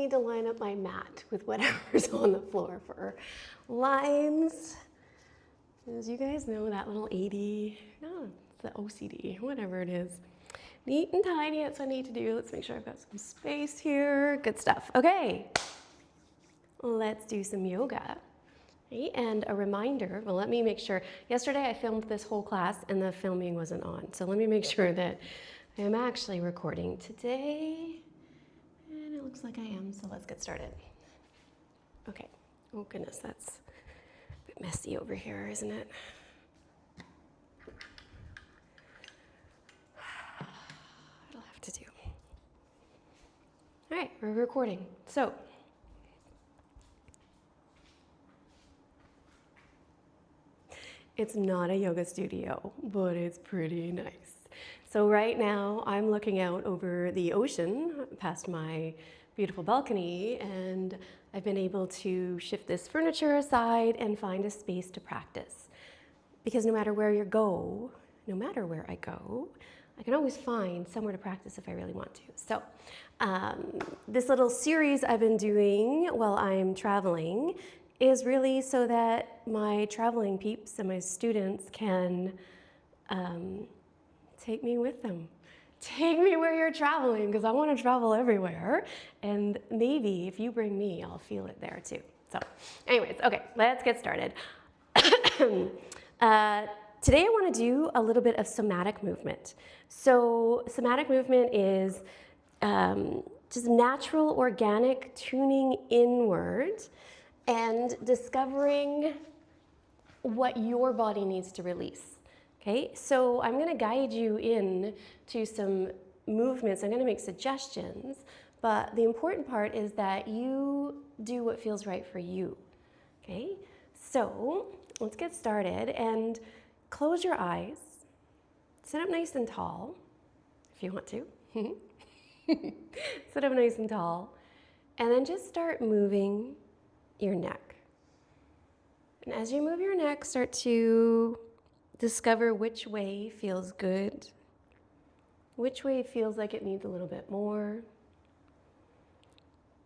need to line up my mat with whatever's on the floor for lines. As you guys know, that little 80, no, it's the OCD, whatever it is. Neat and tidy, that's what I need to do. Let's make sure I've got some space here. Good stuff. Okay, let's do some yoga. Okay, and a reminder, well, let me make sure. Yesterday I filmed this whole class and the filming wasn't on. So let me make sure that I am actually recording today. And it looks like I am, so let's get started. Okay, oh goodness, that's a bit messy over here, isn't it? It'll have to do. All right, we're recording. So, it's not a yoga studio, but it's pretty nice. So right now I'm looking out over the ocean past my beautiful balcony, and I've been able to shift this furniture aside and find a space to practice. Because no matter where I go, I can always find somewhere to practice if I really want to. So this little series I've been doing while I'm traveling is really so that my traveling peeps and my students can take me with them. Take me where you're traveling, because I want to travel everywhere. And maybe if you bring me, I'll feel it there too. So anyways, okay, let's get started. Today I want to do a little bit of somatic movement. So somatic movement is just natural, organic tuning inward and discovering what your body needs to release. Okay, so I'm going to guide you in to some movements. I'm going to make suggestions, but the important part is that you do what feels right for you. Okay, so let's get started and close your eyes. Sit up nice and tall if you want to. Sit up nice and tall, and then just start moving your neck. And as you move your neck, start to discover which way feels good, which way feels like it needs a little bit more.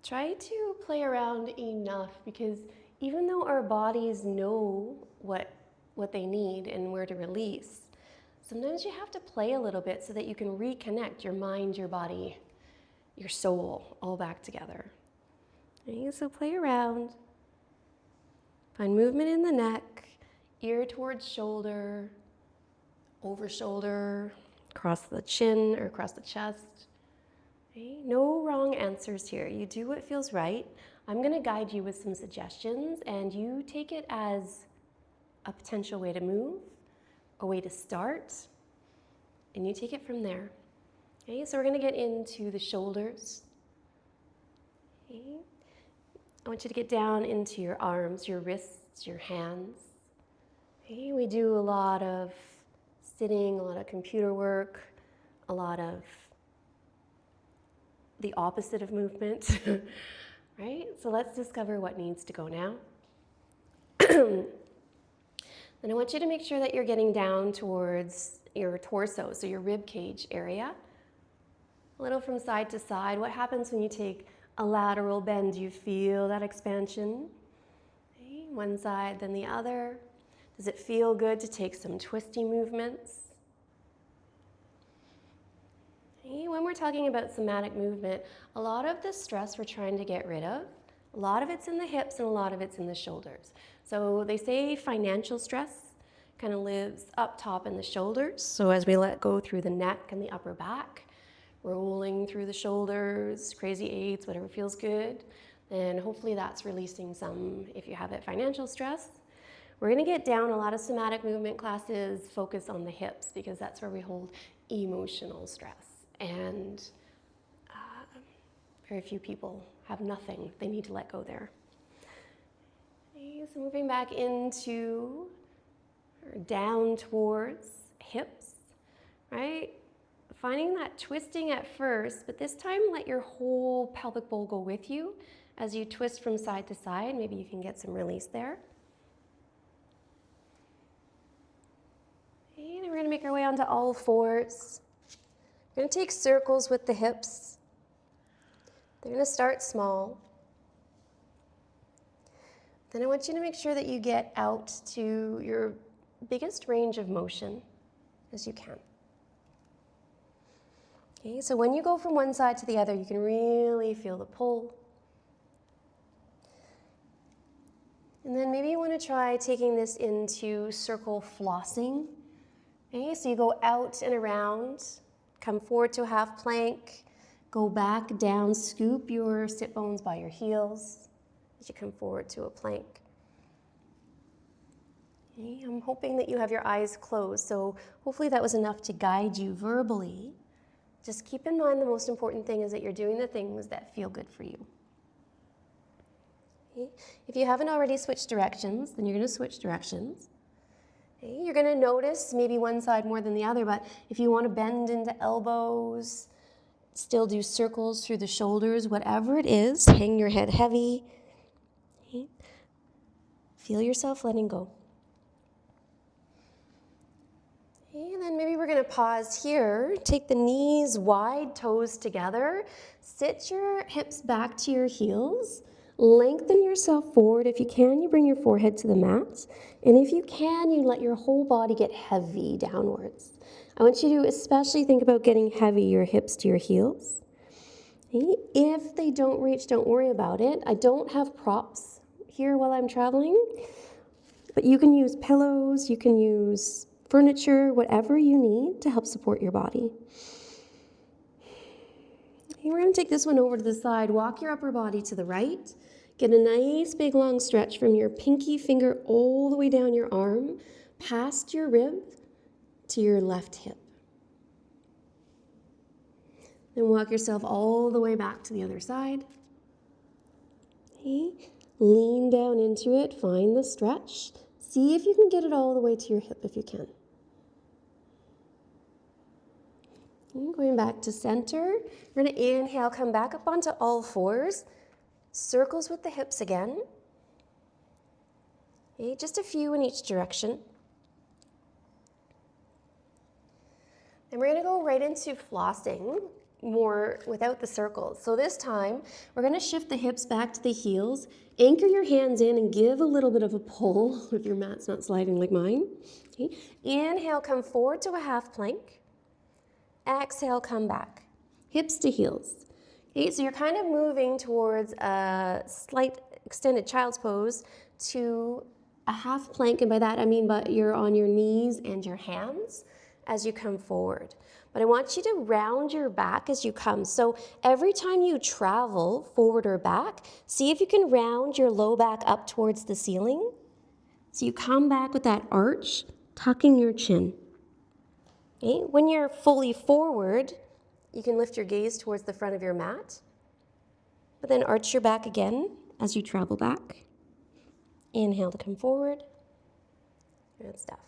Try to play around enough, because even though our bodies know what they need and where to release, sometimes you have to play a little bit so that you can reconnect your mind, your body, your soul all back together. Okay, so play around. Find movement in the neck, ear towards shoulder, over shoulder, across the chin or across the chest. Okay? No wrong answers here. You do what feels right. I'm going to guide you with some suggestions, and you take it as a potential way to move, a way to start, and you take it from there. Okay, so we're going to get into the shoulders. Okay. I want you to get down into your arms, your wrists, your hands. Okay, we do a lot of sitting, a lot of computer work, a lot of the opposite of movement, right? So let's discover what needs to go now. Then I want you to make sure that you're getting down towards your torso, so your rib cage area. A little from side to side. What happens when you take a lateral bend? You feel that expansion. Okay, one side, then the other. Does it feel good to take some twisty movements? Okay, when we're talking about somatic movement, a lot of the stress we're trying to get rid of, a lot of it's in the hips and a lot of it's in the shoulders. So they say financial stress kind of lives up top in the shoulders. So as we let go through the neck and the upper back, rolling through the shoulders, crazy eights, whatever feels good, then hopefully that's releasing some, if you have it, financial stress. We're going to get down. A lot of somatic movement classes focus on the hips because that's where we hold emotional stress. And very few people have nothing. They need to let go there. Okay, so moving back into, or down towards hips, right? Finding that twisting at first, but this time let your whole pelvic bowl go with you as you twist from side to side. Maybe you can get some release there. Okay, then we're going to make our way onto all fours. We're going to take circles with the hips. They're going to start small. Then I want you to make sure that you get out to your biggest range of motion as you can. Okay, so when you go from one side to the other, you can really feel the pull. And then maybe you want to try taking this into circle flossing. Okay, so you go out and around, come forward to a half plank, go back down, scoop your sit bones by your heels as you come forward to a plank. Okay, I'm hoping that you have your eyes closed, so hopefully that was enough to guide you verbally. Just keep in mind the most important thing is that you're doing the things that feel good for you. Okay? If you haven't already switched directions, then you're going to switch directions. Okay? You're going to notice maybe one side more than the other, but if you want to bend into elbows, still do circles through the shoulders, whatever it is, hang your head heavy. Okay? Feel yourself letting go. Okay, and then maybe we're going to pause here. Take the knees wide, toes together. Sit your hips back to your heels. Lengthen yourself forward. If you can, you bring your forehead to the mat. And if you can, you let your whole body get heavy downwards. I want you to especially think about getting heavy, your hips to your heels. Okay? If they don't reach, don't worry about it. I don't have props here while I'm traveling, but you can use pillows, you can use furniture, whatever you need to help support your body. Okay, we're going to take this one over to the side. Walk your upper body to the right. Get a nice big long stretch from your pinky finger all the way down your arm, past your rib to your left hip. Then walk yourself all the way back to the other side. Okay. Lean down into it, find the stretch. See if you can get it all the way to your hip if you can. Okay, going back to center, we're going to inhale, come back up onto all fours. Circles with the hips again. Okay, just a few in each direction. And we're going to go right into flossing, more without the circles. So this time, we're going to shift the hips back to the heels, anchor your hands in and give a little bit of a pull if your mat's not sliding like mine. Okay. Inhale, come forward to a half plank. Exhale, come back. Hips to heels. Okay, so you're kind of moving towards a slight extended child's pose to a half plank, and by that I mean but you're on your knees and your hands as you come forward. But I want you to round your back as you come. So every time you travel forward or back, see if you can round your low back up towards the ceiling. So you come back with that arch, tucking your chin. Okay? When you're fully forward, you can lift your gaze towards the front of your mat, but then arch your back again as you travel back. Inhale to come forward. Good stuff.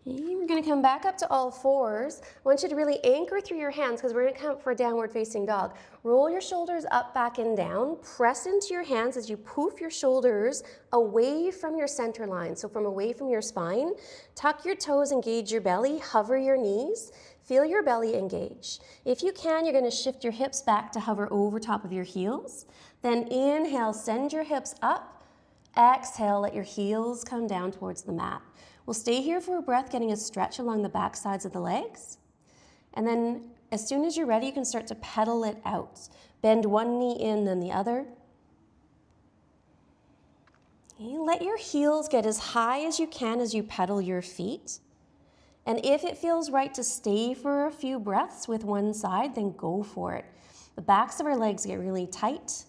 Okay, we're going to come back up to all fours. I want you to really anchor through your hands because we're going to come up for a downward facing dog. Roll your shoulders up, back, and down. Press into your hands as you poof your shoulders away from your center line, so from away from your spine. Tuck your toes, engage your belly, hover your knees. Feel your belly engage. If you can, you're going to shift your hips back to hover over top of your heels. Then inhale, send your hips up. Exhale, let your heels come down towards the mat. We'll stay here for a breath, getting a stretch along the back sides of the legs. And then as soon as you're ready, you can start to pedal it out. Bend one knee in, then the other. Okay, let your heels get as high as you can as you pedal your feet. And if it feels right to stay for a few breaths with one side, then go for it. The backs of our legs get really tight.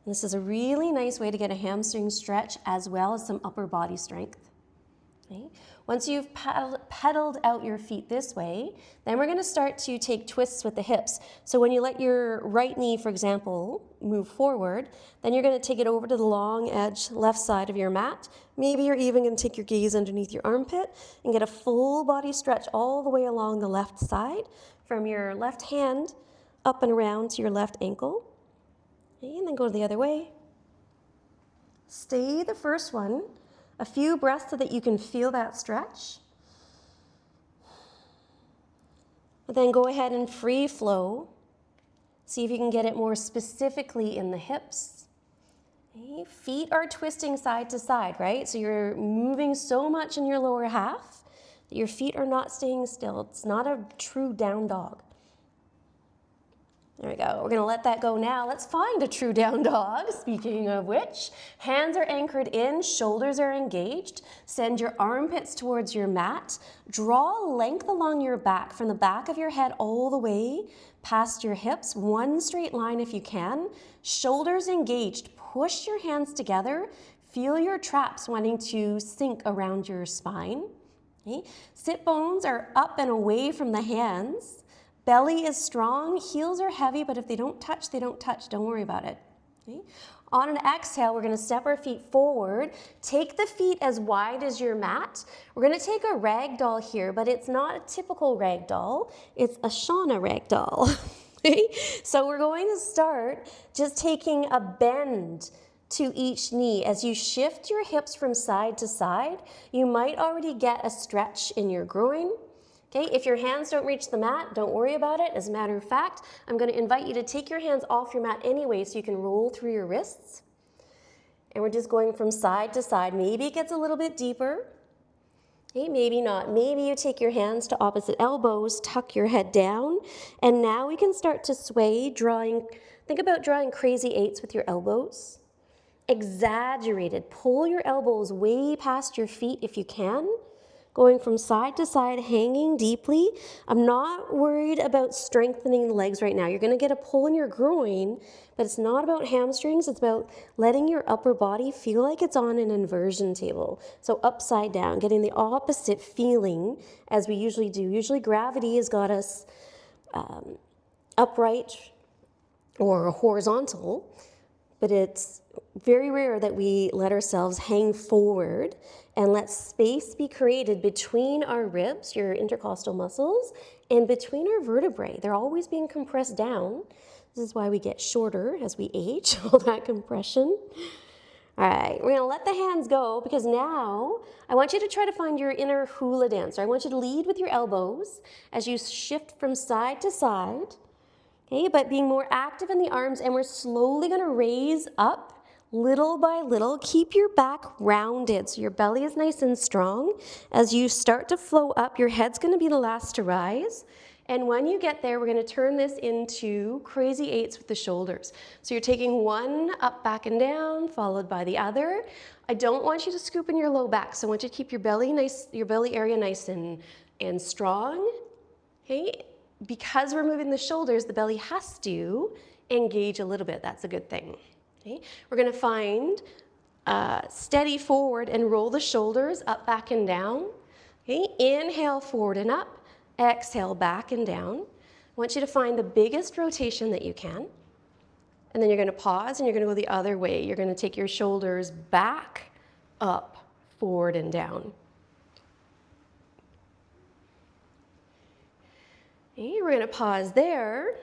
And this is a really nice way to get a hamstring stretch as well as some upper body strength. Okay. Once you've pedaled out your feet this way, then we're going to start to take twists with the hips. So when you let your right knee, for example, move forward, then you're going to take it over to the long edge left side of your mat. Maybe you're even going to take your gaze underneath your armpit and get a full body stretch all the way along the left side from your left hand up and around to your left ankle. Okay, and then go the other way. Stay the first one. A few breaths so that you can feel that stretch. But then go ahead and free flow See if you can get it more specifically in the hips. Okay. Feet are twisting side to side, right? So you're moving so much in your lower half that your feet are not staying still. It's not a true down dog. There we go. We're going to let that go now. Let's find a true down dog. Speaking of which, hands are anchored in, shoulders are engaged. Send your armpits towards your mat. Draw length along your back from the back of your head all the way past your hips. One straight line if you can. Shoulders engaged. Push your hands together. Feel your traps wanting to sink around your spine. Okay. Sit bones are up and away from the hands. Belly is strong, heels are heavy, but if they don't touch, they don't touch. Don't worry about it. Okay. On an exhale, we're gonna step our feet forward. Take the feet as wide as your mat. We're gonna take a rag doll here, but it's not a typical rag doll. It's a Shauna rag doll. Okay. So we're going to start just taking a bend to each knee. As you shift your hips from side to side, you might already get a stretch in your groin. Okay, if your hands don't reach the mat, don't worry about it. As a matter of fact, I'm going to invite you to take your hands off your mat anyway so you can roll through your wrists. And we're just going from side to side. Maybe it gets a little bit deeper. Okay, maybe not. Maybe you take your hands to opposite elbows, tuck your head down, and now we can start to sway, think about drawing crazy eights with your elbows. Exaggerated. Pull your elbows way past your feet if you can. Going from side to side, hanging deeply. I'm not worried about strengthening the legs right now. You're going to get a pull in your groin, but it's not about hamstrings. It's about letting your upper body feel like it's on an inversion table. So upside down, getting the opposite feeling as we usually do. Usually gravity has got us upright or horizontal, but it's very rare that we let ourselves hang forward and let space be created between our ribs, your intercostal muscles, and between our vertebrae. They're always being compressed down. This is why we get shorter as we age, all that compression. All right, we're gonna let the hands go because now I want you to try to find your inner hula dancer. I want you to lead with your elbows as you shift from side to side. Okay, but being more active in the arms, and we're slowly gonna raise up little by little. Keep your back rounded so your belly is nice and strong. As you start to flow up, your head's gonna be the last to rise. And when you get there, we're gonna turn this into crazy eights with the shoulders. So you're taking one up, back, and down, followed by the other. I don't want you to scoop in your low back, so I want you to keep your belly area nice and strong. Okay? Because we're moving the shoulders, the belly has to engage a little bit. That's a good thing. Okay? We're going to find steady forward and roll the shoulders up, back, and down. Okay? Inhale forward and up. Exhale back and down. I want you to find the biggest rotation that you can. And then you're going to pause and you're going to go the other way. You're going to take your shoulders back, up, forward, and down. Okay, we're going to pause there.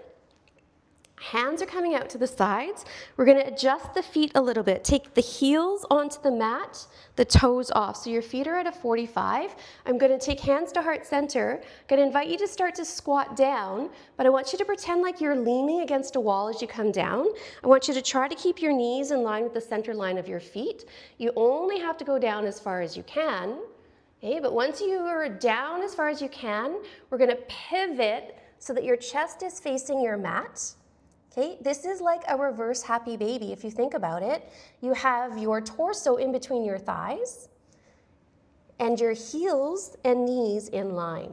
Hands are coming out to the sides. We're going to adjust the feet a little bit. Take the heels onto the mat, the toes off. So your feet are at a 45. I'm going to take hands to heart center. I'm going to invite you to start to squat down, but I want you to pretend like you're leaning against a wall as you come down. I want you to try to keep your knees in line with the center line of your feet. You only have to go down as far as you can. Okay, but once you are down as far as you can, we're going to pivot so that your chest is facing your mat. Okay, this is like a reverse happy baby if you think about it. You have your torso in between your thighs and your heels and knees in line.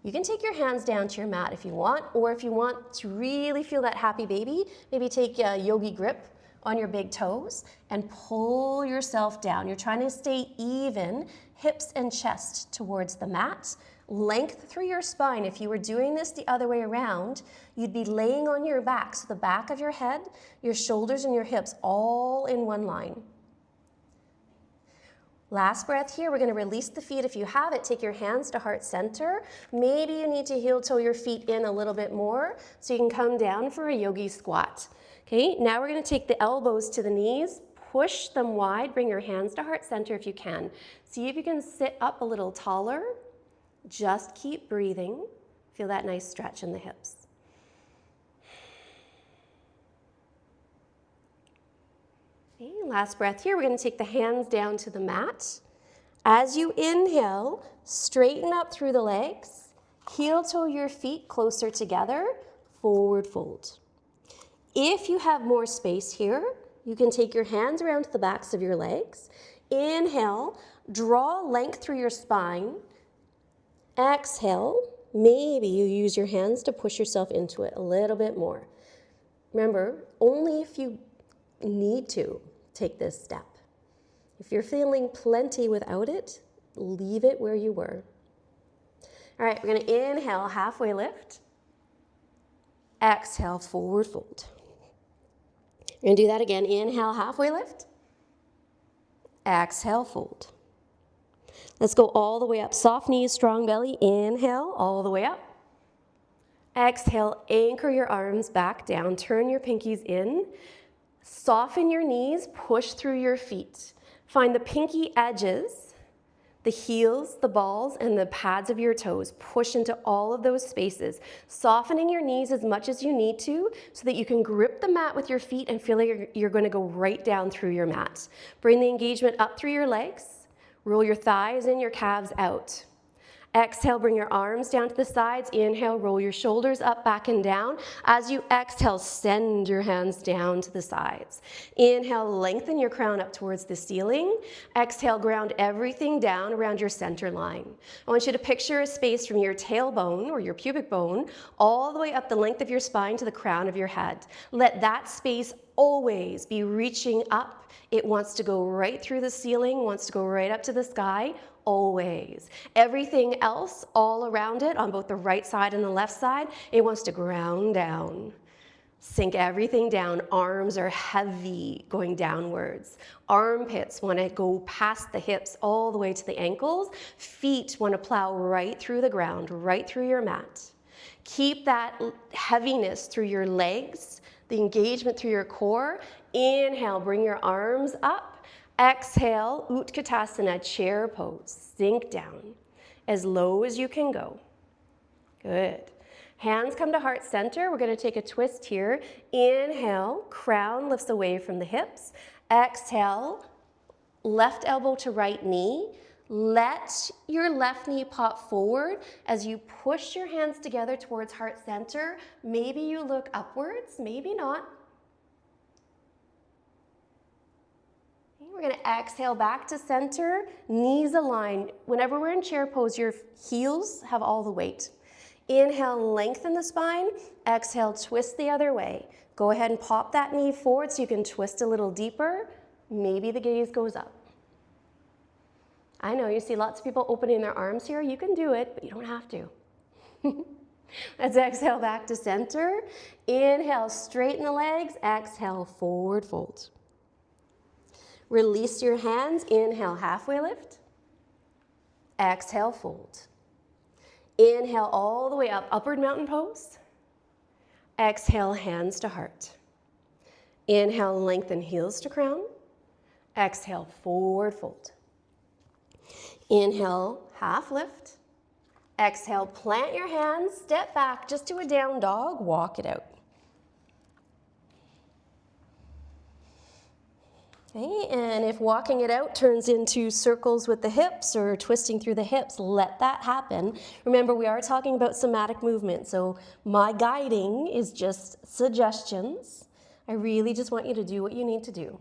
You can take your hands down to your mat if you want, or if you want to really feel that happy baby, maybe take a yogi grip on your big toes and pull yourself down. You're trying to stay even, hips and chest towards the mat. Length through your spine. If you were doing this the other way around, you'd be laying on your back. So the back of your head, your shoulders, and your hips all in one line. Last breath here, we're going to release the feet. If you have it, take your hands to heart center. Maybe you need to heel toe your feet in a little bit more so you can come down for a yogi squat. Okay, now we're going to take the elbows to the knees, push them wide, bring your hands to heart center if you can. See if you can sit up a little taller. Just keep breathing. Feel that nice stretch in the hips. Okay, last breath here. We're going to take the hands down to the mat. As you inhale, straighten up through the legs. Heel toe your feet closer together. Forward fold. If you have more space here, you can take your hands around to the backs of your legs. Inhale, draw length through your spine. Exhale, maybe you use your hands to push yourself into it a little bit more. Remember, only if you need to take this step. If you're feeling plenty without it, leave it where you were. All right, we're going to inhale, halfway lift. Exhale, forward fold. We're going to do that again. Inhale, halfway lift. Exhale, fold. Let's go all the way up. Soft knees, strong belly. Inhale, all the way up. Exhale, anchor your arms back down. Turn your pinkies in. Soften your knees, push through your feet. Find the pinky edges, the heels, the balls, and the pads of your toes. Push into all of those spaces, softening your knees as much as you need to so that you can grip the mat with your feet and feel like you're going to go right down through your mat. Bring the engagement up through your legs. Roll your thighs and your calves out. Exhale, bring your arms down to the sides. Inhale, roll your shoulders up, back, and down. As you exhale, send your hands down to the sides. Inhale, lengthen your crown up towards the ceiling. Exhale, ground everything down around your center line. I want you to picture a space from your tailbone or your pubic bone all the way up the length of your spine to the crown of your head. Let that space always be reaching up. It wants to go right through the ceiling, wants to go right up to the sky. Always. Everything else all around it on both the right side and the left side, it wants to ground down. Sink everything down. Arms are heavy going downwards. Armpits want to go past the hips all the way to the ankles. Feet want to plow right through the ground, right through your mat. Keep that heaviness through your legs, the engagement through your core. Inhale, bring your arms up. Exhale, Utkatasana, chair pose. Sink down as low as you can go. Good. Hands come to heart center. We're going to take a twist here. Inhale, crown lifts away from the hips. Exhale, left elbow to right knee. Let your left knee pop forward as you push your hands together towards heart center. Maybe you look upwards, maybe not. We're going to exhale back to center, knees align. Whenever we're in chair pose, your heels have all the weight. Inhale, lengthen the spine. Exhale, twist the other way. Go ahead and pop that knee forward so you can twist a little deeper. Maybe the gaze goes up. I know you see lots of people opening their arms here. You can do it, but you don't have to. Let's exhale back to center. Inhale, straighten the legs. Exhale, forward fold. Release your hands. Inhale, halfway lift. Exhale, fold. Inhale all the way up, upward mountain pose. Exhale, hands to heart. Inhale, lengthen heels to crown. Exhale, forward fold. Inhale, half lift. Exhale, plant your hands, step back just to a down dog, walk it out. Okay, and if walking it out turns into circles with the hips or twisting through the hips, let that happen. Remember, we are talking about somatic movement, so my guiding is just suggestions. I really just want you to do what you need to do.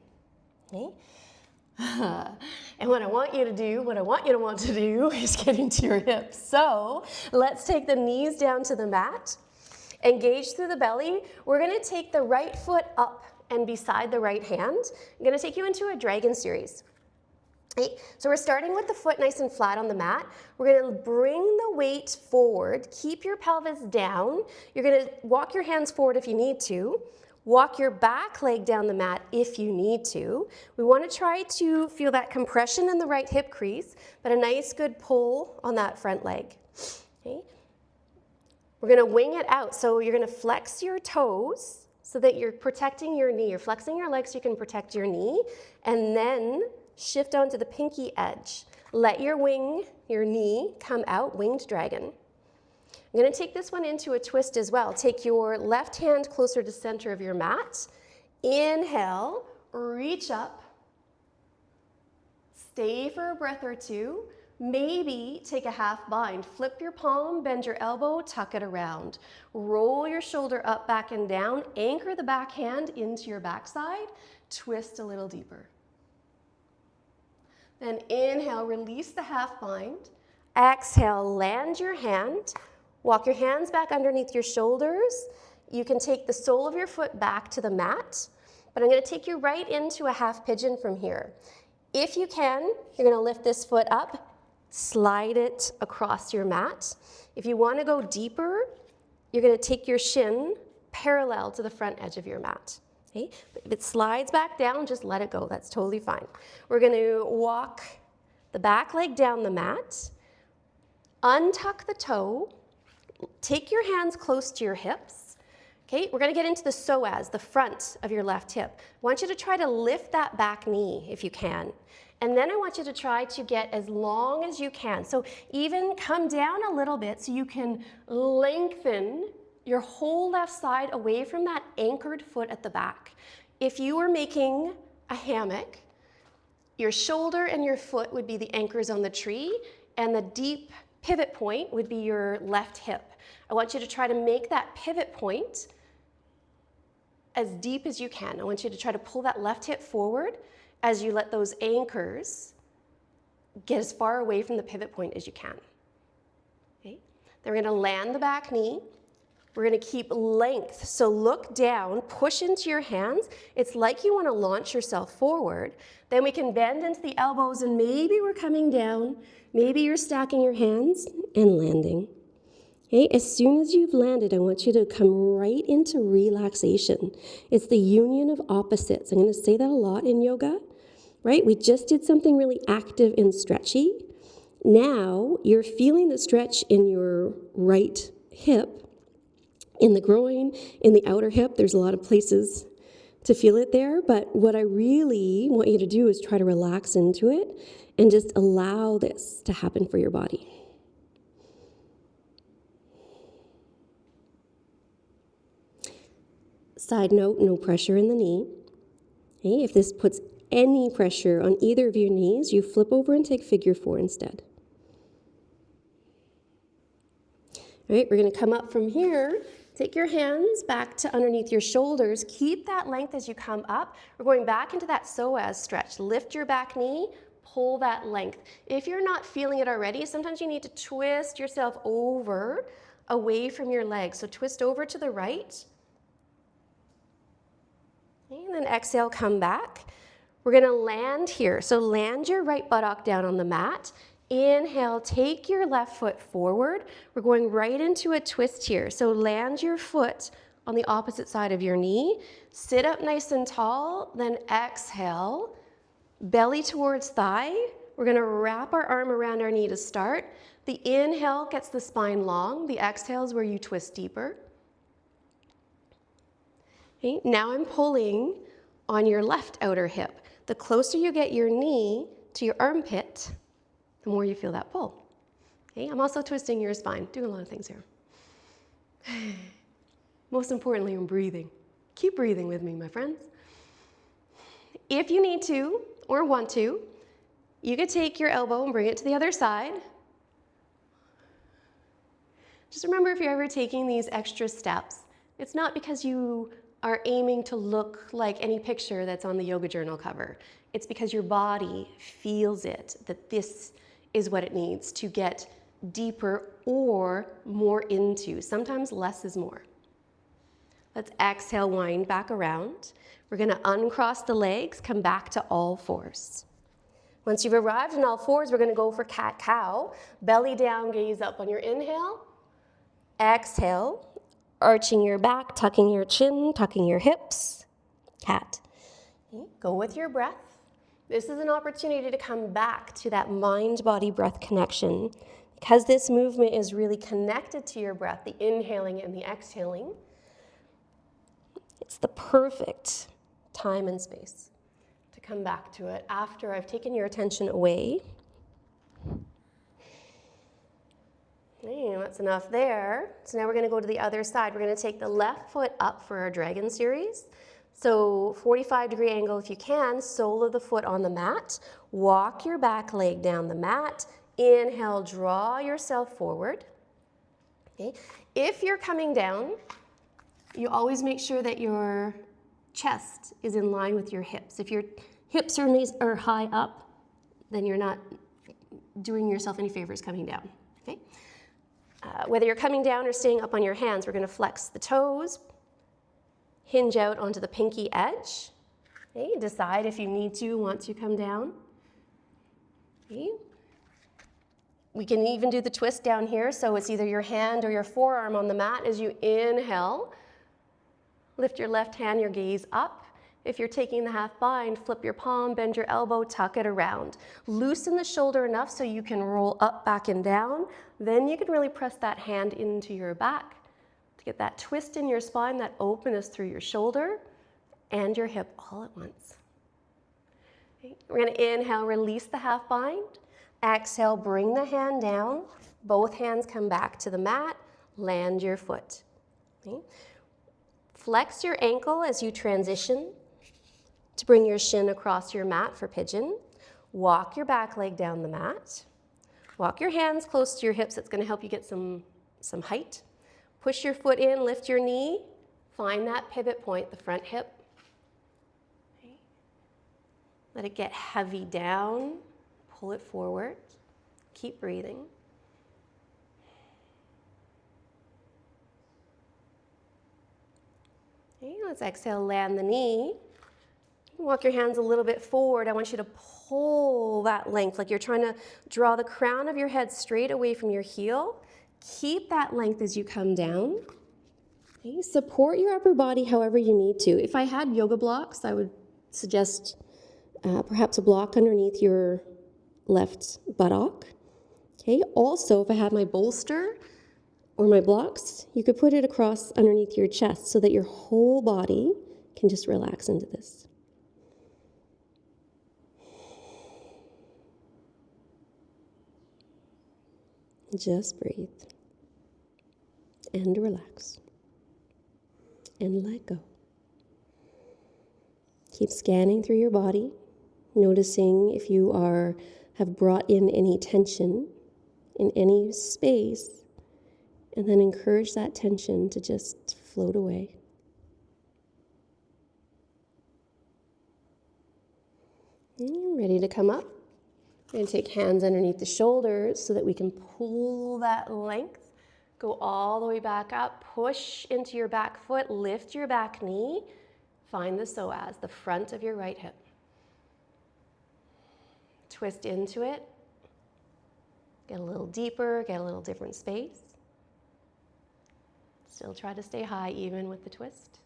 Okay? And what I want you to do, what I want you to want to do is get into your hips. So let's take the knees down to the mat. Engage through the belly. We're going to take the right foot up and beside the right hand. I'm going to take you into a dragon series. Okay, so we're starting with the foot nice and flat on the mat. We're going to bring the weight forward. Keep your pelvis down. You're going to walk your hands forward if you need to. Walk your back leg down the mat if you need to. We want to try to feel that compression in the right hip crease, but a nice good pull on that front leg. Okay. We're going to wing it out. So you're going to flex your toes so that you're protecting your knee. You're flexing your legs so you can protect your knee, and then shift onto the pinky edge. Let your knee come out, winged dragon. I'm going to take this one into a twist as well. Take your left hand closer to center of your mat. Inhale, reach up, stay for a breath or two, maybe take a half bind. Flip your palm, bend your elbow, tuck it around. Roll your shoulder up, back, and down. Anchor the back hand into your backside. Twist a little deeper. Then inhale, release the half bind. Exhale, land your hand. Walk your hands back underneath your shoulders. You can take the sole of your foot back to the mat, but I'm going to take you right into a half pigeon from here. If you can, you're going to lift this foot up, slide it across your mat. If you want to go deeper, you're going to take your shin parallel to the front edge of your mat. Okay? But if it slides back down, just let it go. That's totally fine. We're going to walk the back leg down the mat, untuck the toe, take your hands close to your hips. Okay, we're going to get into the psoas, the front of your left hip. I want you to try to lift that back knee if you can. And then I want you to try to get as long as you can. So even come down a little bit so you can lengthen your whole left side away from that anchored foot at the back. If you were making a hammock, your shoulder and your foot would be the anchors on the tree, and the deep pivot point would be your left hip. I want you to try to make that pivot point as deep as you can. I want you to try to pull that left hip forward as you let those anchors get as far away from the pivot point as you can. Okay? Then we're going to land the back knee. We're going to keep length. So look down, push into your hands. It's like you want to launch yourself forward. Then we can bend into the elbows, and maybe we're coming down. Maybe you're stacking your hands and landing. Okay, as soon as you've landed, I want you to come right into relaxation. It's the union of opposites. I'm going to say that a lot in yoga, right? We just did something really active and stretchy. Now you're feeling the stretch in your right hip, in the groin, in the outer hip. There's a lot of places to feel it there, but what I really want you to do is try to relax into it and just allow this to happen for your body. Side note, no pressure in the knee. Okay, if this puts any pressure on either of your knees, you flip over and take figure 4 instead. All right, we're going to come up from here. Take your hands back to underneath your shoulders. Keep that length as you come up. We're going back into that psoas stretch. Lift your back knee, pull that length. If you're not feeling it already, sometimes you need to twist yourself over away from your legs. So twist over to the right. And then exhale, come back. We're going to land here. So land your right buttock down on the mat. Inhale, take your left foot forward. We're going right into a twist here. So land your foot on the opposite side of your knee. Sit up nice and tall, then exhale. Belly towards thigh. We're going to wrap our arm around our knee to start. The inhale gets the spine long. The exhale is where you twist deeper. Okay, now I'm pulling on your left outer hip. The closer you get your knee to your armpit, the more you feel that pull. Okay, I'm also twisting your spine, doing a lot of things here. Most importantly, I'm breathing. Keep breathing with me, my friends. If you need to or want to, you could take your elbow and bring it to the other side. Just remember, if you're ever taking these extra steps, it's not because you are aiming to look like any picture that's on the yoga journal cover. It's because your body feels it, that this is what it needs to get deeper or more into. Sometimes less is more. Let's exhale, wind back around. We're going to uncross the legs, come back to all fours. Once you've arrived in all fours, we're going to go for cat-cow. Belly down, gaze up on your inhale. Exhale. Arching your back, tucking your chin, tucking your hips. Cat. Okay, go with your breath. This is an opportunity to come back to that mind-body-breath connection. Because this movement is really connected to your breath, the inhaling and the exhaling, it's the perfect time and space to come back to it after I've taken your attention away. Okay, that's enough there. So now we're going to go to the other side. We're going to take the left foot up for our dragon series. So 45-degree angle if you can, sole of the foot on the mat. Walk your back leg down the mat. Inhale, draw yourself forward. Okay. If you're coming down, you always make sure that your chest is in line with your hips. If your hips or knees are high up, then you're not doing yourself any favors coming down. Okay. Whether you're coming down or staying up on your hands, we're going to flex the toes, hinge out onto the pinky edge. Okay. Decide if you want to come down. Okay. We can even do the twist down here, so it's either your hand or your forearm on the mat as you inhale. Lift your left hand, your gaze up. If you're taking the half bind, flip your palm, bend your elbow, tuck it around. Loosen the shoulder enough so you can roll up, back, and down. Then you can really press that hand into your back to get that twist in your spine, that openness through your shoulder and your hip all at once. Okay. We're going to inhale, release the half bind. Exhale, bring the hand down. Both hands come back to the mat. Land your foot. Okay. Flex your ankle as you transition to bring your shin across your mat for pigeon. Walk your back leg down the mat. Walk your hands close to your hips. It's going to help you get some height. Push your foot in, lift your knee. Find that pivot point, the front hip. Okay. Let it get heavy down. Pull it forward. Keep breathing. Okay, let's exhale, land the knee. Walk your hands a little bit forward. I want you to pull that length, like you're trying to draw the crown of your head straight away from your heel. Keep that length as you come down. Okay, support your upper body however you need to. If I had yoga blocks, I would suggest perhaps a block underneath your left buttock. Okay. Also, if I had my bolster or my blocks, you could put it across underneath your chest so that your whole body can just relax into this. Just breathe and relax and let go. Keep scanning through your body, noticing if you have brought in any tension in any space, and then encourage that tension to just float away. Ready to come up? We're going to take hands underneath the shoulders so that we can pull that length. Go all the way back up, push into your back foot, lift your back knee. Find the psoas, the front of your right hip. Twist into it. Get a little deeper, get a little different space. Still try to stay high even with the twist.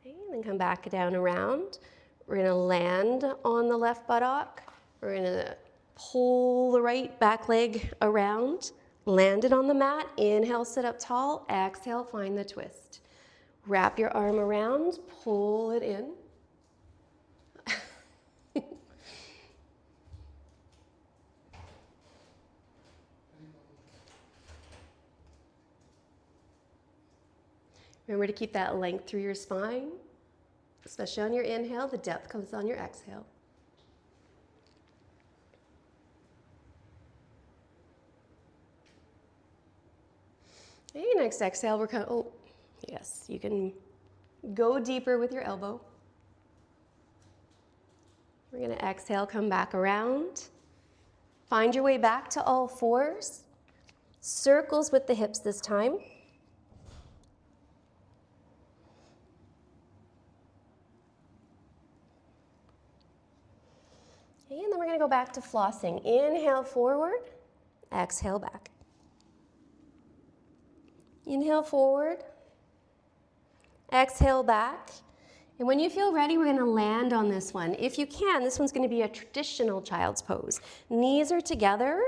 Okay, and then come back down around. We're going to land on the left buttock. We're going to pull the right back leg around. Land it on the mat. Inhale, sit up tall. Exhale, find the twist. Wrap your arm around, pull it in. Remember to keep that length through your spine, especially on your inhale. The depth comes on your exhale. Okay, next exhale, we're kind of, yes, you can go deeper with your elbow. We're going to exhale, come back around. Find your way back to all fours. Circles with the hips this time. Okay, and then we're going to go back to flossing. Inhale forward, exhale back. Inhale forward, exhale back. And when you feel ready, we're going to land on this one. If you can, this one's going to be a traditional child's pose. Knees are together,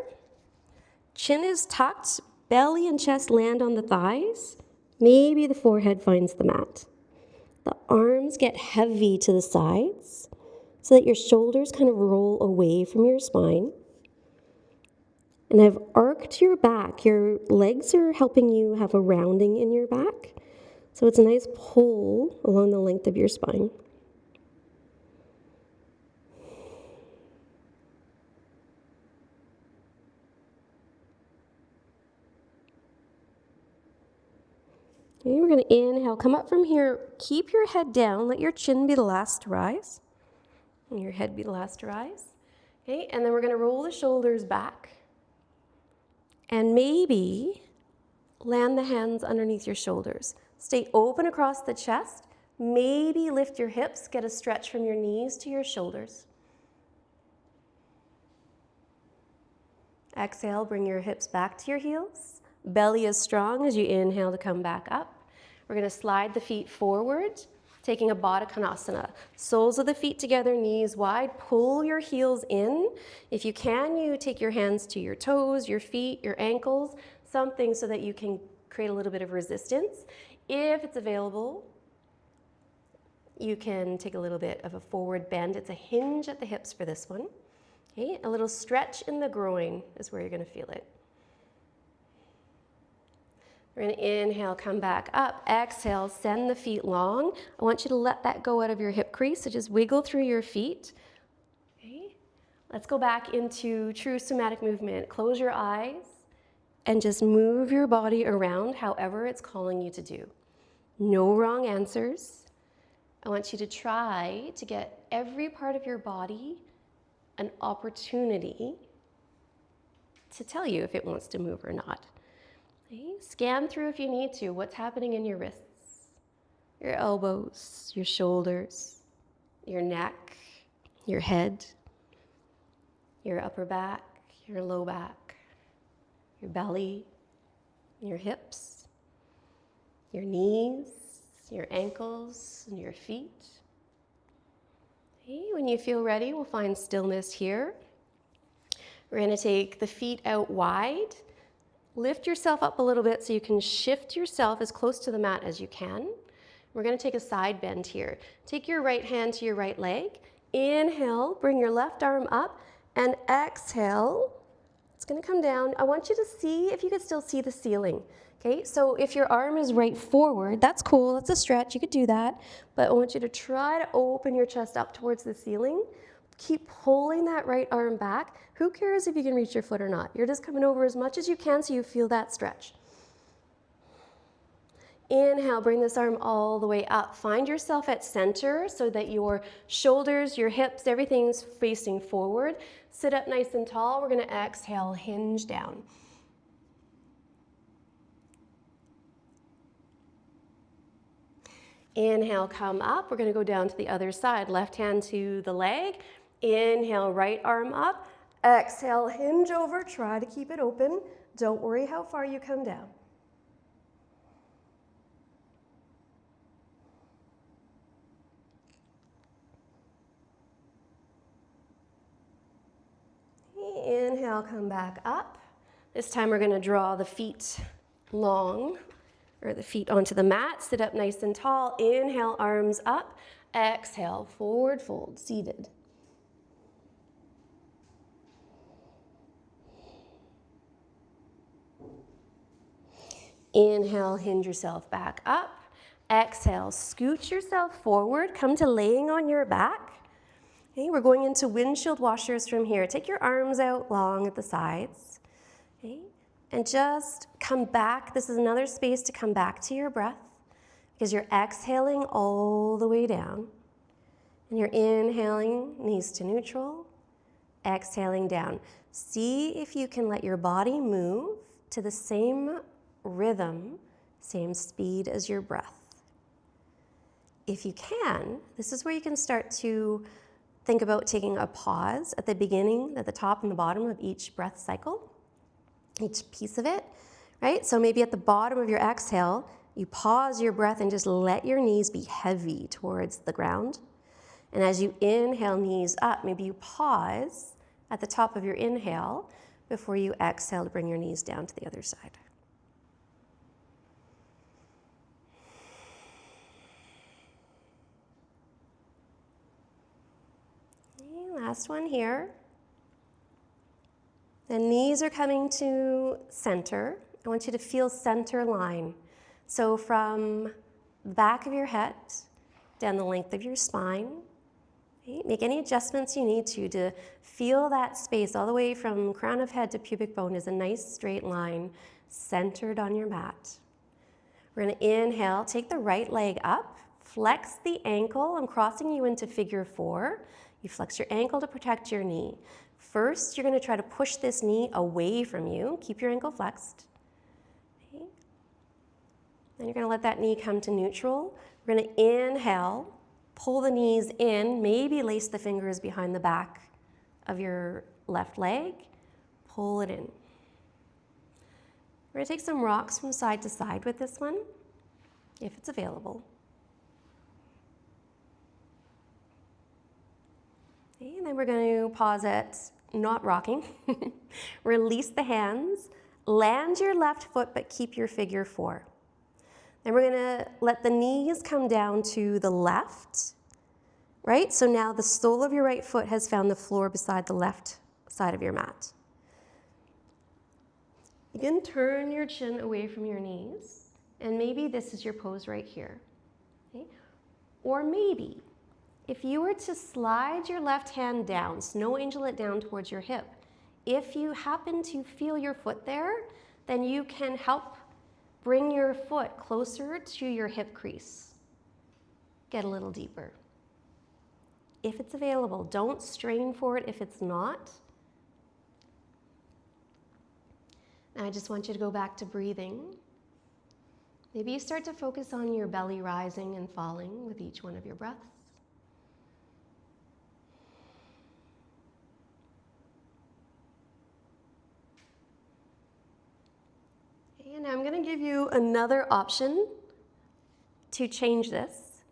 chin is tucked, belly and chest land on the thighs. Maybe the forehead finds the mat. The arms get heavy to the sides so that your shoulders kind of roll away from your spine. And I've arched your back. Your legs are helping you have a rounding in your back. So it's a nice pull along the length of your spine. Okay, we're going to inhale, come up from here, keep your head down, let your chin be the last to rise, and your head be the last to rise. Okay, and then we're going to roll the shoulders back, and maybe land the hands underneath your shoulders. Stay open across the chest, maybe lift your hips, get a stretch from your knees to your shoulders. Exhale, bring your hips back to your heels. Belly as strong as you inhale to come back up. We're going to slide the feet forward, taking a Baddha Konasana. Soles of the feet together, knees wide. Pull your heels in. If you can, you take your hands to your toes, your feet, your ankles, something so that you can create a little bit of resistance. If it's available, you can take a little bit of a forward bend. It's a hinge at the hips for this one. Okay, a little stretch in the groin is where you're going to feel it. We're going to inhale, come back up. Exhale, send the feet long. I want you to let that go out of your hip crease, so just wiggle through your feet. Okay. Let's go back into true somatic movement. Close your eyes and just move your body around however it's calling you to do. No wrong answers. I want you to try to get every part of your body an opportunity to tell you if it wants to move or not. Okay. Scan through if you need to. What's happening in your wrists, your elbows, your shoulders, your neck, your head, your upper back, your low back, your belly, your hips, your knees, your ankles, and your feet. Okay. When you feel ready, we'll find stillness here. We're going to take the feet out wide. Lift yourself up a little bit so you can shift yourself as close to the mat as you can. We're going to take a side bend here. Take your right hand to your right leg. Inhale, bring your left arm up, and exhale. It's going to come down. I want you to see if you can still see the ceiling. Okay, so if your arm is right forward, that's cool. That's a stretch. You could do that. But I want you to try to open your chest up towards the ceiling. Keep pulling that right arm back. Who cares if you can reach your foot or not? You're just coming over as much as you can so you feel that stretch. Inhale, bring this arm all the way up. Find yourself at center so that your shoulders, your hips, everything's facing forward. Sit up nice and tall. We're going to exhale, hinge down. Inhale, come up. We're going to go down to the other side. Left hand to the leg. Inhale, right arm up. Exhale, hinge over. Try to keep it open. Don't worry how far you come down. Inhale, come back up. This time we're going to draw the feet long, or the feet onto the mat. Sit up nice and tall. Inhale, arms up. Exhale, forward fold, seated. Inhale, hinge yourself back up. Exhale, scoot yourself forward. Come to laying on your back. Okay, we're going into windshield washers from here. Take your arms out long at the sides. Okay, and just come back. This is another space to come back to your breath because you're exhaling all the way down. And you're inhaling, knees to neutral, exhaling down. See if you can let your body move to the same rhythm, same speed as your breath. If you can, this is where you can start to think about taking a pause at the beginning, at the top and the bottom of each breath cycle, each piece of it, right? So maybe at the bottom of your exhale, you pause your breath and just let your knees be heavy towards the ground. And as you inhale, knees up, maybe you pause at the top of your inhale before you exhale to bring your knees down to the other side. Last one here. The knees are coming to center. I want you to feel center line. So from the back of your head, down the length of your spine. Okay? Make any adjustments you need to feel that space all the way from crown of head to pubic bone is a nice straight line centered on your mat. We're going to inhale, take the right leg up, flex the ankle. I'm crossing you into figure 4. You flex your ankle to protect your knee. First, you're going to try to push this knee away from you. Keep your ankle flexed. Okay. Then you're going to let that knee come to neutral. We're going to inhale, pull the knees in, maybe lace the fingers behind the back of your left leg. Pull it in. We're going to take some rocks from side to side with this one, if it's available. Okay, and then we're going to pause at not rocking. Release the hands, land your left foot, but keep your figure 4. Then we're going to let the knees come down to the left, right? So now the sole of your right foot has found the floor beside the left side of your mat. You can turn your chin away from your knees, and maybe this is your pose right here. Okay? Or maybe, if you were to slide your left hand down, snow angel it down towards your hip, if you happen to feel your foot there, then you can help bring your foot closer to your hip crease. Get a little deeper. If it's available, don't strain for it if it's not. Now I just want you to go back to breathing. Maybe you start to focus on your belly rising and falling with each one of your breaths. And I'm going to give you another option to change this.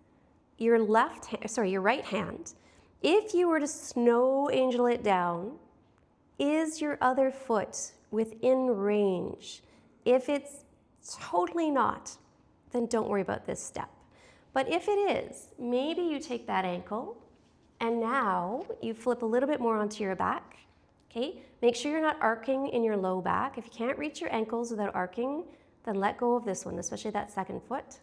Your right hand. If you were to snow angel it down, is your other foot within range? If it's totally not, then don't worry about this step. But if it is, maybe you take that ankle and now you flip a little bit more onto your back. Okay? Make sure you're not arcing in your low back. If you can't reach your ankles without arcing, then let go of this one, especially that second foot.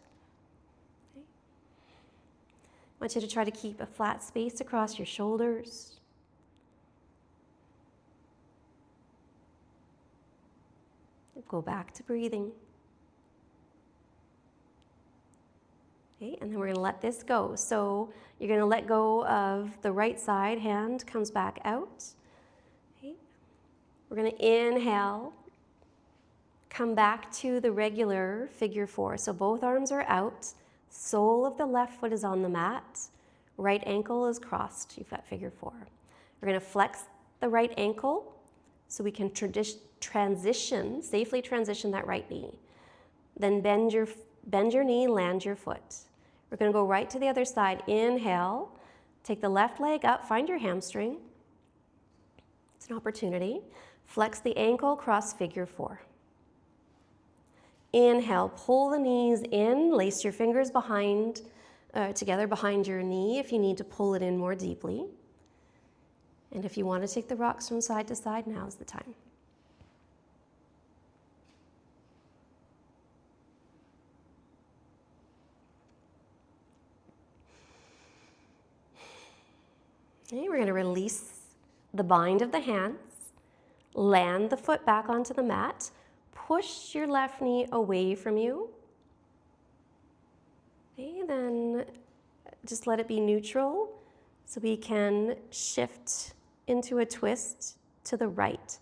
Okay? I want you to try to keep a flat space across your shoulders. Go back to breathing. Okay, and then we're going to let this go. So you're going to let go of the right side, hand comes back out. Okay. We're going to inhale, come back to the regular figure 4. So both arms are out, sole of the left foot is on the mat, right ankle is crossed, you've got figure 4. We're going to flex the right ankle so we can safely transition that right knee. Then bend your knee, land your foot. We're going to go right to the other side. Inhale, take the left leg up, find your hamstring. It's an opportunity. Flex the ankle, cross figure 4. Inhale, pull the knees in, lace your fingers together behind your knee if you need to pull it in more deeply. And if you want to take the rocks from side to side, now's the time. Okay, we're going to release the bind of the hands, land the foot back onto the mat, push your left knee away from you. Okay, then just let it be neutral so we can shift into a twist to the right.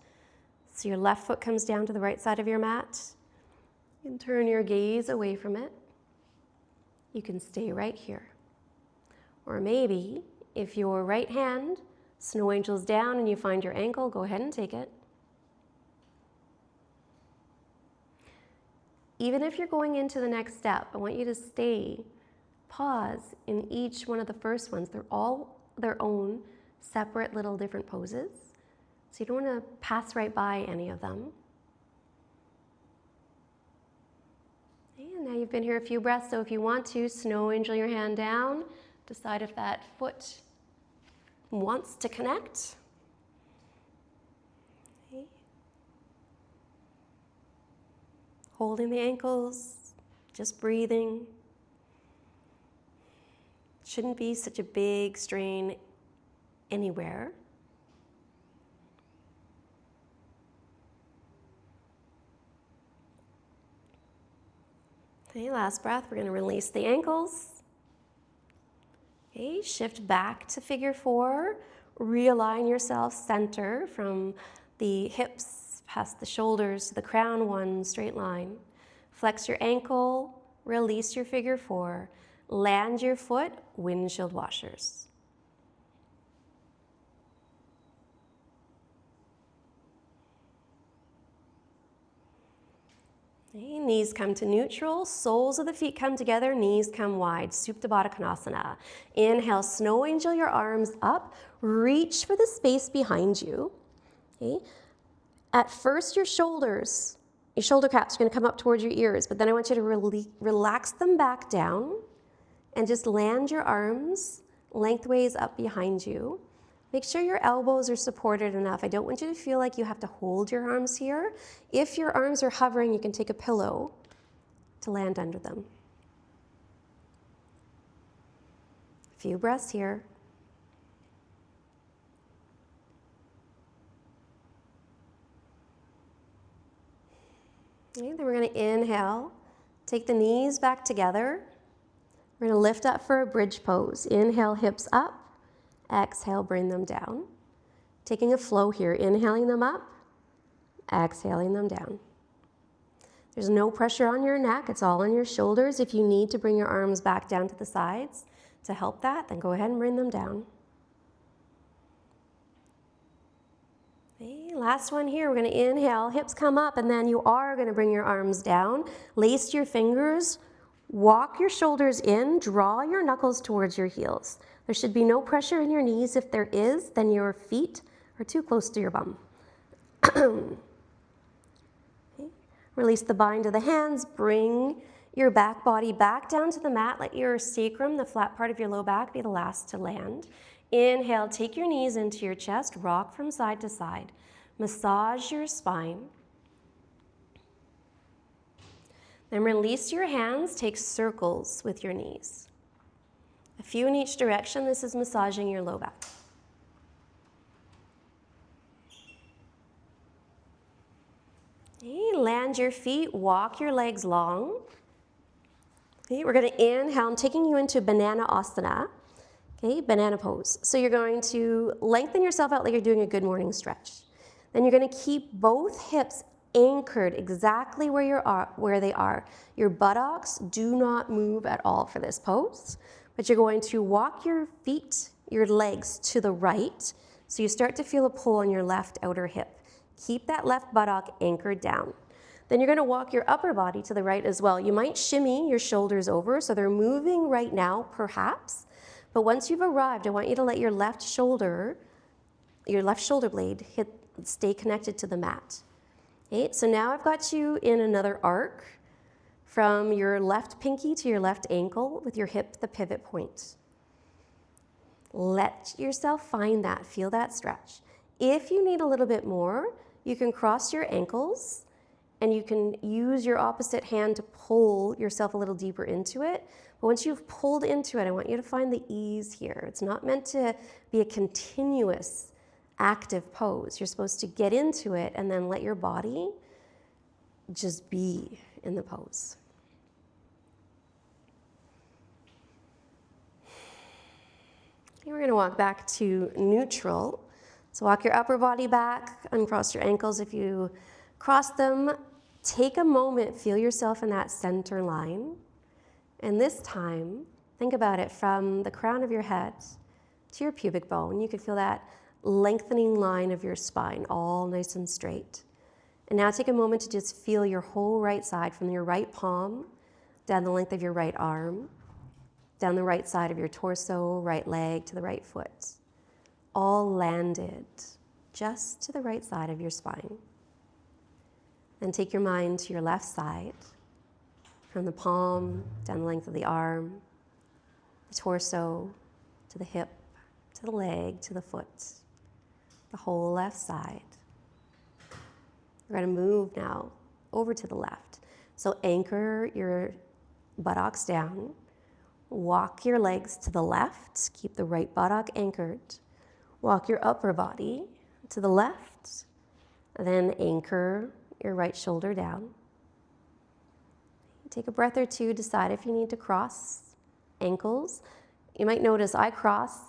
So your left foot comes down to the right side of your mat. You can turn your gaze away from it. You can stay right here. Or maybe if your right hand, snow angel's down and you find your ankle, go ahead and take it. Even if you're going into the next step, I want you to stay, pause in each one of the first ones. They're all their own separate little different poses. So you don't want to pass right by any of them. And now you've been here a few breaths, so if you want to, snow angel your hand down. Decide if that foot wants to connect. Okay. Holding the ankles, just breathing. Shouldn't be such a big strain anywhere. Okay, last breath, we're going to release the ankles. Okay, shift back to figure four. Realign yourself center from the hips past the shoulders to the crown, one straight line. Flex your ankle, release your figure four. Land your foot, windshield washers. Okay, knees come to neutral, soles of the feet come together, knees come wide, Supta Baddha Konasana. Inhale, snow angel your arms up, reach for the space behind you. Okay. At first, your shoulder caps are going to come up towards your ears, but then I want you to relax them back down and just land your arms lengthways up behind you. Make sure your elbows are supported enough. I don't want you to feel like you have to hold your arms here. If your arms are hovering, you can take a pillow to land under them. A few breaths here. Okay, then we're going to inhale, take the knees back together. We're going to lift up for a bridge pose. Inhale, hips up. Exhale, bring them down. Taking a flow here, inhaling them up, exhaling them down. There's no pressure on your neck, it's all on your shoulders. If you need to bring your arms back down to the sides to help that, then go ahead and bring them down. Okay, last one here, we're going to inhale, hips come up, and then you are going to bring your arms down. Lace your fingers, walk your shoulders in, draw your knuckles towards your heels. There should be no pressure in your knees. If there is, then your feet are too close to your bum. Okay. Release the bind of the hands. Bring your back body back down to the mat. Let your sacrum, the flat part of your low back, be the last to land. Inhale, take your knees into your chest. Rock from side to side. Massage your spine. Then release your hands. Take circles with your knees. A few in each direction. This is massaging your low back. Okay, land your feet, walk your legs long. Okay, we're going to inhale. I'm taking you into Banana Asana, okay, banana pose. So you're going to lengthen yourself out like you're doing a good morning stretch. Then you're going to keep both hips anchored exactly where they are. Your buttocks do not move at all for this pose. But you're going to walk your feet, your legs to the right, so you start to feel a pull on your left outer hip. Keep that left buttock anchored down. Then you're going to walk your upper body to the right as well. You might shimmy your shoulders over, so they're moving right now, perhaps. But once you've arrived, I want you to let your left shoulder blade stay connected to the mat. Okay, so now I've got you in another arc, from your left pinky to your left ankle with your hip the pivot point. Let yourself find that, feel that stretch. If you need a little bit more, you can cross your ankles and you can use your opposite hand to pull yourself a little deeper into it. But once you've pulled into it, I want you to find the ease here. It's not meant to be a continuous active pose. You're supposed to get into it and then let your body just be in the pose. Okay, we're going to walk back to neutral. So walk your upper body back, uncross your ankles if you cross them. Take a moment, feel yourself in that center line. And this time, think about it from the crown of your head to your pubic bone. You can feel that lengthening line of your spine, all nice and straight. And now take a moment to just feel your whole right side, from your right palm down the length of your right arm, down the right side of your torso, right leg to the right foot. All landed just to the right side of your spine. Then take your mind to your left side, from the palm down the length of the arm, the torso, to the hip, to the leg, to the foot, the whole left side. We're going to move now over to the left. So anchor your buttocks down, Walk your legs to the left. Keep the right buttock anchored. Walk your upper body to the left. Then anchor your right shoulder down. Take a breath or two. Decide if you need to cross ankles. You might notice I cross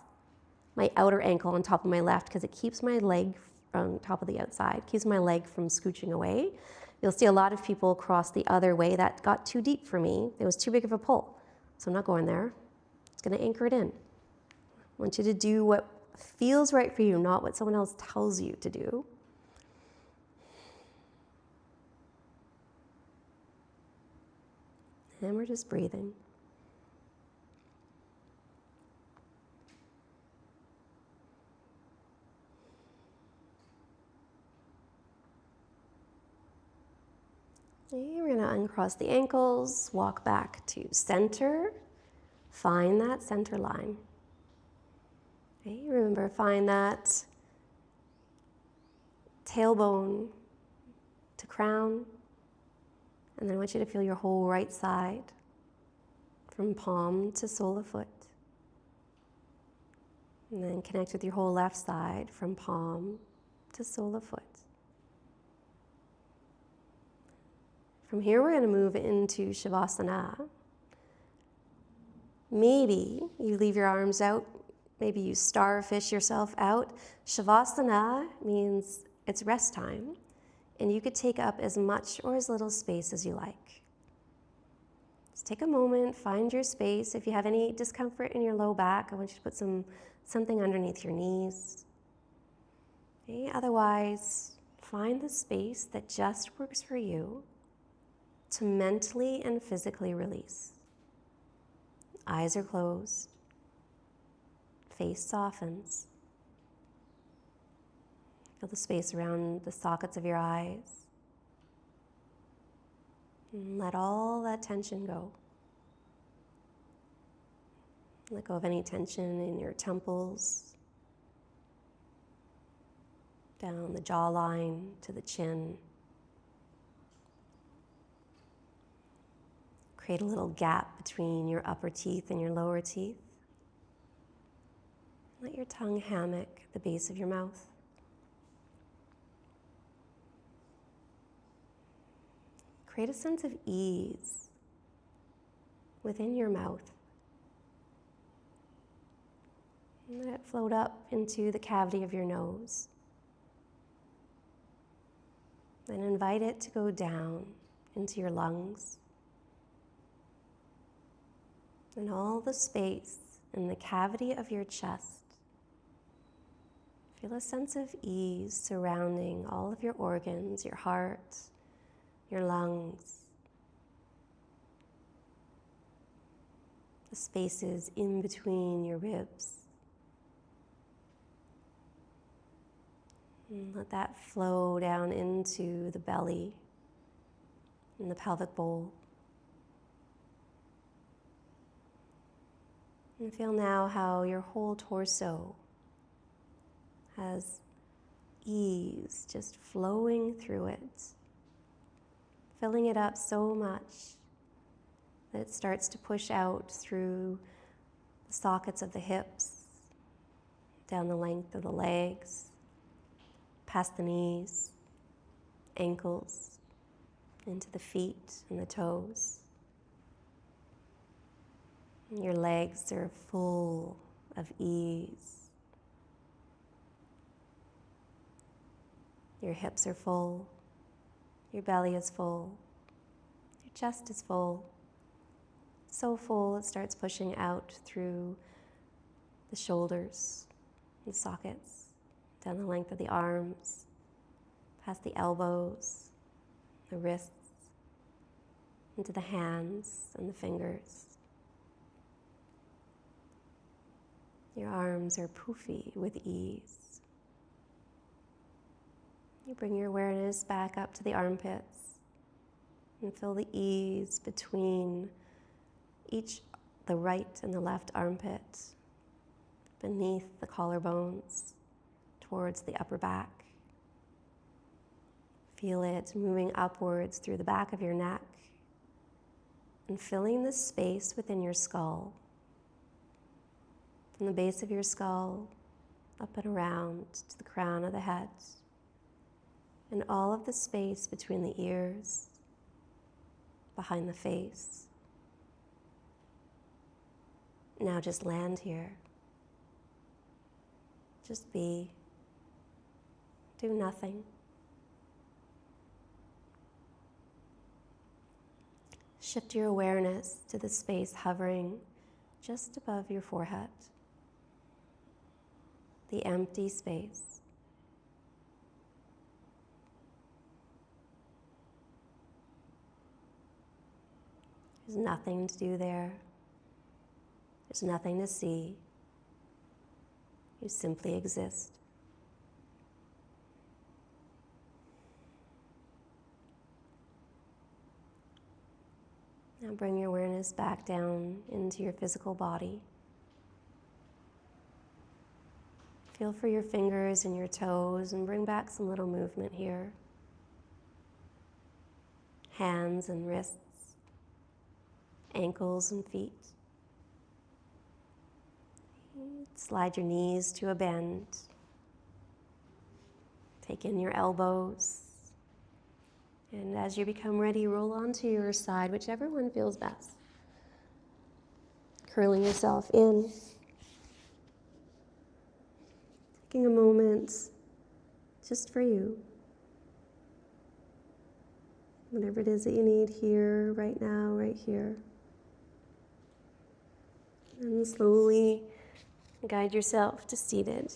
my outer ankle on top of my left because it keeps my leg on top of the outside, keeps my leg from scooching away. You'll see a lot of people cross the other way. That got too deep for me. It was too big of a pull. So I'm not going there. It's going to anchor it in. I want you to do what feels right for you, not what someone else tells you to do. And we're just breathing. Okay, we're going to uncross the ankles, walk back to center, find that center line. Okay, remember, find that tailbone to crown, and then I want you to feel your whole right side from palm to sole of foot. And then connect with your whole left side from palm to sole of foot. From here, we're going to move into Shavasana. Maybe you leave your arms out. Maybe you starfish yourself out. Shavasana means it's rest time, and you could take up as much or as little space as you like. Just take a moment, find your space. If you have any discomfort in your low back, I want you to put something underneath your knees. Okay? Otherwise, find the space that just works for you to mentally and physically release. Eyes are closed. Face softens. Feel the space around the sockets of your eyes. And let all that tension go. Let go of any tension in your temples, down the jawline to the chin. Create a little gap between your upper teeth and your lower teeth. Let your tongue hammock the base of your mouth. Create a sense of ease within your mouth. And let it float up into the cavity of your nose. Then invite it to go down into your lungs. And all the space in the cavity of your chest. Feel a sense of ease surrounding all of your organs, your heart, your lungs, the spaces in between your ribs. And let that flow down into the belly and the pelvic bowl. And feel now how your whole torso has ease just flowing through it, filling it up so much that it starts to push out through the sockets of the hips, down the length of the legs, past the knees, ankles, into the feet and the toes. Your legs are full of ease. Your hips are full. Your belly is full. Your chest is full. So full it starts pushing out through the shoulders, the sockets, down the length of the arms, past the elbows, the wrists, into the hands and the fingers. Your arms are poofy with ease. You bring your awareness back up to the armpits and feel the ease between the right and the left armpit, beneath the collarbones, towards the upper back. Feel it moving upwards through the back of your neck and filling the space within your skull from the base of your skull up and around to the crown of the head, and all of the space between the ears, behind the face. Now just land here. Just be. Do nothing. Shift your awareness to the space hovering just above your forehead, the empty space. There's nothing to do there. There's nothing to see. You simply exist. Now bring your awareness back down into your physical body. Feel for your fingers and your toes and bring back some little movement here. Hands and wrists, ankles and feet. Slide your knees to a bend. Take in your elbows. And as you become ready, roll onto your side, whichever one feels best. Curling yourself in. Taking a moment just for you. Whatever it is that you need here, right now, right here. And slowly guide yourself to seated.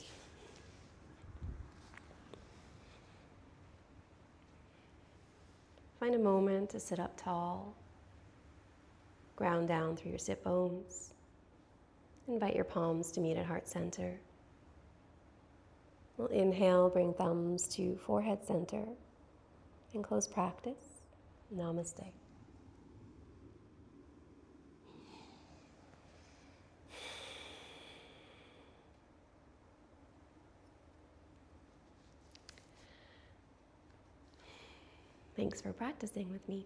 Find a moment to sit up tall. Ground down through your sit bones. Invite your palms to meet at heart center. We'll inhale, bring thumbs to forehead center. And close practice. Namaste. Thanks for practicing with me.